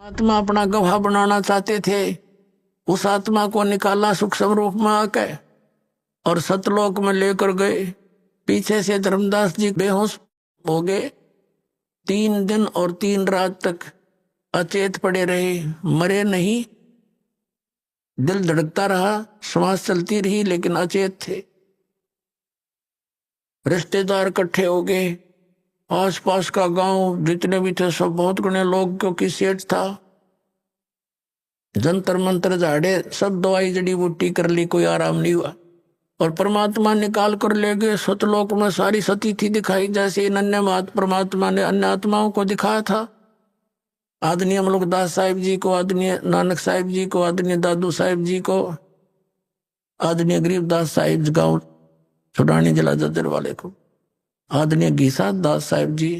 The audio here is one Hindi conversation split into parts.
आत्मा अपना गवाह बनाना चाहते थे। उस आत्मा को निकाला सूक्ष्म रूप में आके और सतलोक में लेकर गए। पीछे से धर्मदास जी बेहोश हो गए। 3 दिन और 3 रात तक अचेत पड़े रहे, मरे नहीं। दिल धड़कता रहा, श्वास चलती रही, लेकिन अचेत थे। रिश्तेदार इकट्ठे हो गए, आसपास का गांव जितने भी थे सब, बहुत गणे लोग, क्योंकि सेठ था। जंतर मंत्र झाड़े, सब दवाई जड़ी बूटी कर ली, कोई आराम नहीं हुआ। और परमात्मा निकाल कर ले गए सतलोक में। सारी सती थी दिखाई, जैसे इन अन्य परमात्मा ने अन्य आत्माओं को दिखाया था। आदरणीय मलुकदास साहिब जी को, आदरणीय नानक साहिब जी को, आदरणीय दादू साहिब जी को, आदरणीय गरीबदास साहिब गांव छुड़ानी जिला जज्जर वाले को, आदरणीय घीसा दास साहिब जी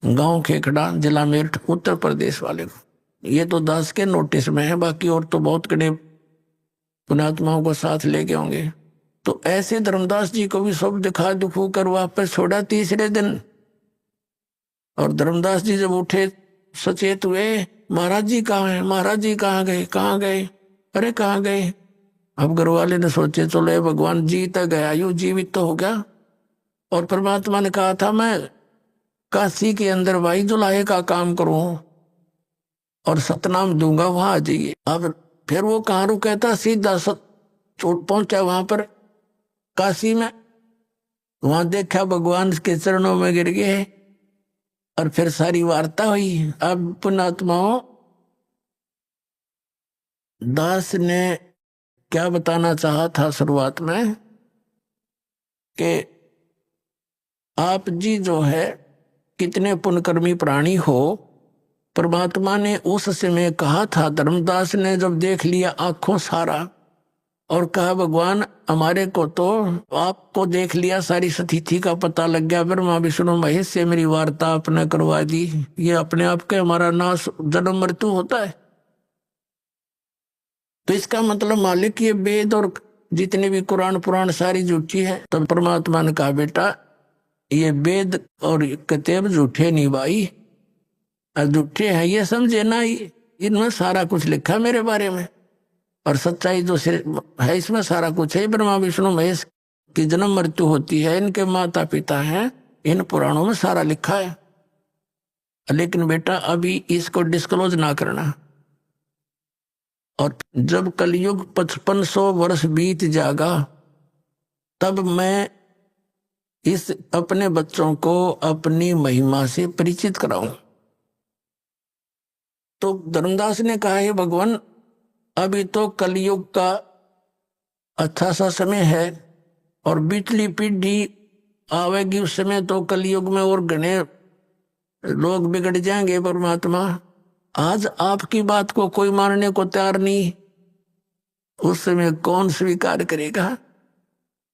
गांव खेखड़ा जिला मेरठ उत्तर प्रदेश वाले को। ये तो दास के नोटिस में है, बाकी और तो बहुत कड़े पुणात्माओं को साथ लेके होंगे। तो ऐसे धर्मदास जी को भी सब दिखा दुखू कर वापस छोड़ा तीसरे दिन। और धर्मदास जी जब उठे सचेत हुए, महाराज जी कहाँ हैं, महाराज जी कहाँ गए, कहाँ गए, अरे कहाँ गए। अब घर वाले ने सोचे चलो ये भगवान जीता गया, यू जीवित तो हो गया। और परमात्मा ने कहा था मैं काशी के अंदर भाई जुलाहे का काम करूं और सतनाम दूंगा, वहां आ जाइए। अब फिर वो कहाँ रुका था, सीधा पहुंचा वहां पर काशी में। वहां देखा भगवान के चरणों में गिर गए और फिर सारी वार्ता हुई। अब पुण्यात्माओं, दास ने क्या बताना चाहा था शुरुआत में कि आप जी जो है कितने पुण्यकर्मी प्राणी हो। परमात्मा ने उस समय कहा था, धर्मदास ने जब देख लिया आंखों सारा और कहा भगवान हमारे को तो आपको देख लिया, सारी सतिथि का पता लग गया, ब्रह्मा विष्णु महेश से मेरी वार्ता आपने करवा दी। ये अपने आप के हमारा नाश जन्म मृत्यु होता है। तो इसका मतलब मालिक ये वेद और जितने भी कुरान पुराण सारी झूठी है। तब परमात्मा ने कहा बेटा ये वेद और किताब झूठे नहीं भाई, झूठे हैं ये समझे ना, इनमें सारा कुछ लिखा मेरे बारे में और सच्चाई जो है इसमें सारा कुछ है। ब्रह्मा विष्णु महेश की जन्म मृत्यु होती है, इनके माता पिता हैं, इन पुराणों में सारा लिखा है। लेकिन बेटा अभी इसको डिस्क्लोज ना करना। और जब कलयुग 5500 वर्ष बीत जाएगा तब मैं इस अपने बच्चों को अपनी महिमा से परिचित कराऊं। तो धर्मदास ने कहा है भगवान अभी तो कलयुग का अच्छा सा समय है और बीतली पीढ़ी आवेगी, उस समय तो कलयुग में और घने लोग बिगड़ जाएंगे। परमात्मा आज आपकी बात को कोई मानने को तैयार नहीं, उस समय कौन स्वीकार करेगा।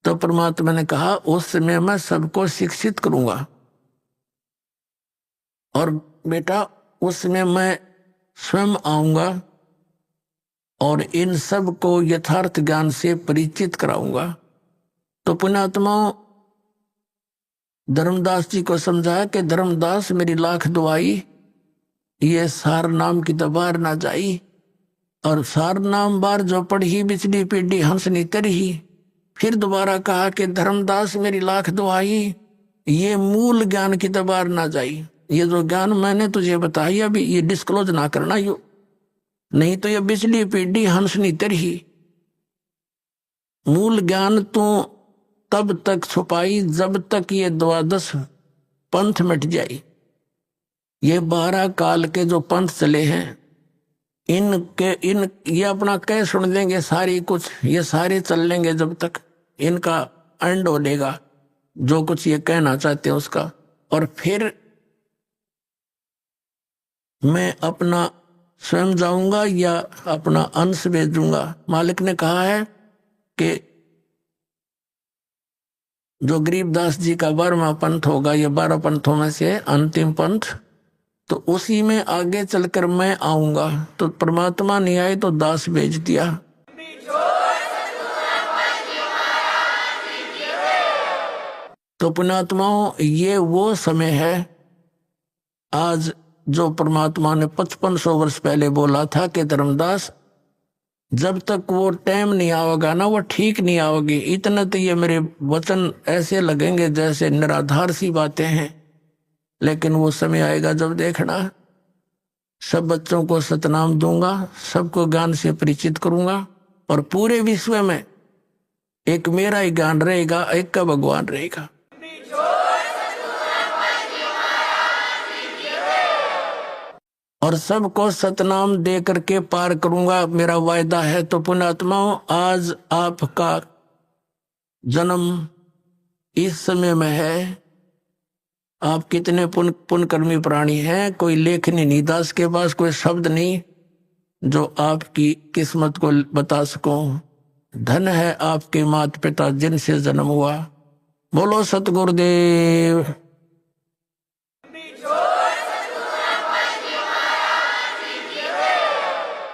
तो परमात्मा ने कहा उस समय मैं सबको शिक्षित करूंगा और बेटा उस समय मैं स्वयं आऊंगा और इन सब को यथार्थ ज्ञान से परिचित कराऊंगा। तो पुण्यात्मा धर्मदास जी को समझाया कि धर्मदास मेरी लाख दुआई, ये सार नाम की दबार ना जाई। और सार नाम बार जो पढ़ी बिचली पीढ़ी हंस नितर ही। फिर दोबारा कहा कि धर्मदास मेरी लाख दुआई, ये मूल ज्ञान की दबार ना जाई। ये जो ज्ञान मैंने तुझे बताई अभी ये डिस्क्लोज ना करना, यो नहीं तो ये बिचली पीढ़ी हंस नितर ही। मूल ज्ञान तो तब तक छुपाई जब तक ये 12 पंथ मिट जाई। ये 12 काल के जो पंथ चले हैं इन ये अपना कह सुन लेंगे सारी कुछ, ये सारे चल लेंगे जब तक इनका एंड हो लेगा जो कुछ ये कहना चाहते हैं उसका। और फिर मैं अपना स्वयं जाऊंगा या अपना अंश भेजूंगा। मालिक ने कहा है कि जो गरीबदास जी का 12वां पंथ होगा, ये 12 पंथों में से अंतिम पंथ, तो उसी में आगे चलकर मैं आऊंगा। तो परमात्मा नहीं आए तो दास भेज दिया। तो पुण्यात्माओं ये वो समय है। आज जो परमात्मा ने 5500 वर्ष पहले बोला था कि धर्मदास जब तक वो टाइम नहीं आवेगा ना वो ठीक नहीं आओगी। इतना तो ये मेरे वचन ऐसे लगेंगे जैसे निराधार सी बातें हैं, लेकिन वो समय आएगा जब देखना सब बच्चों को सतनाम दूंगा, सबको ज्ञान से परिचित करूंगा और पूरे विश्व में एक मेरा ही ज्ञान रहेगा, एक का भगवान रहेगा। और सबको सतनाम दे करके पार करूंगा, मेरा वायदा है। तो पुण्यात्माओं, आज आपका जन्म इस समय में है। आप कितने पुण्यकर्मी प्राणी हैं, कोई लेख नहीं, दास के पास कोई शब्द नहीं जो आपकी किस्मत को बता सकूं। धन है आपके माता पिता जिनसे जन्म हुआ। बोलो सतगुरुदेव।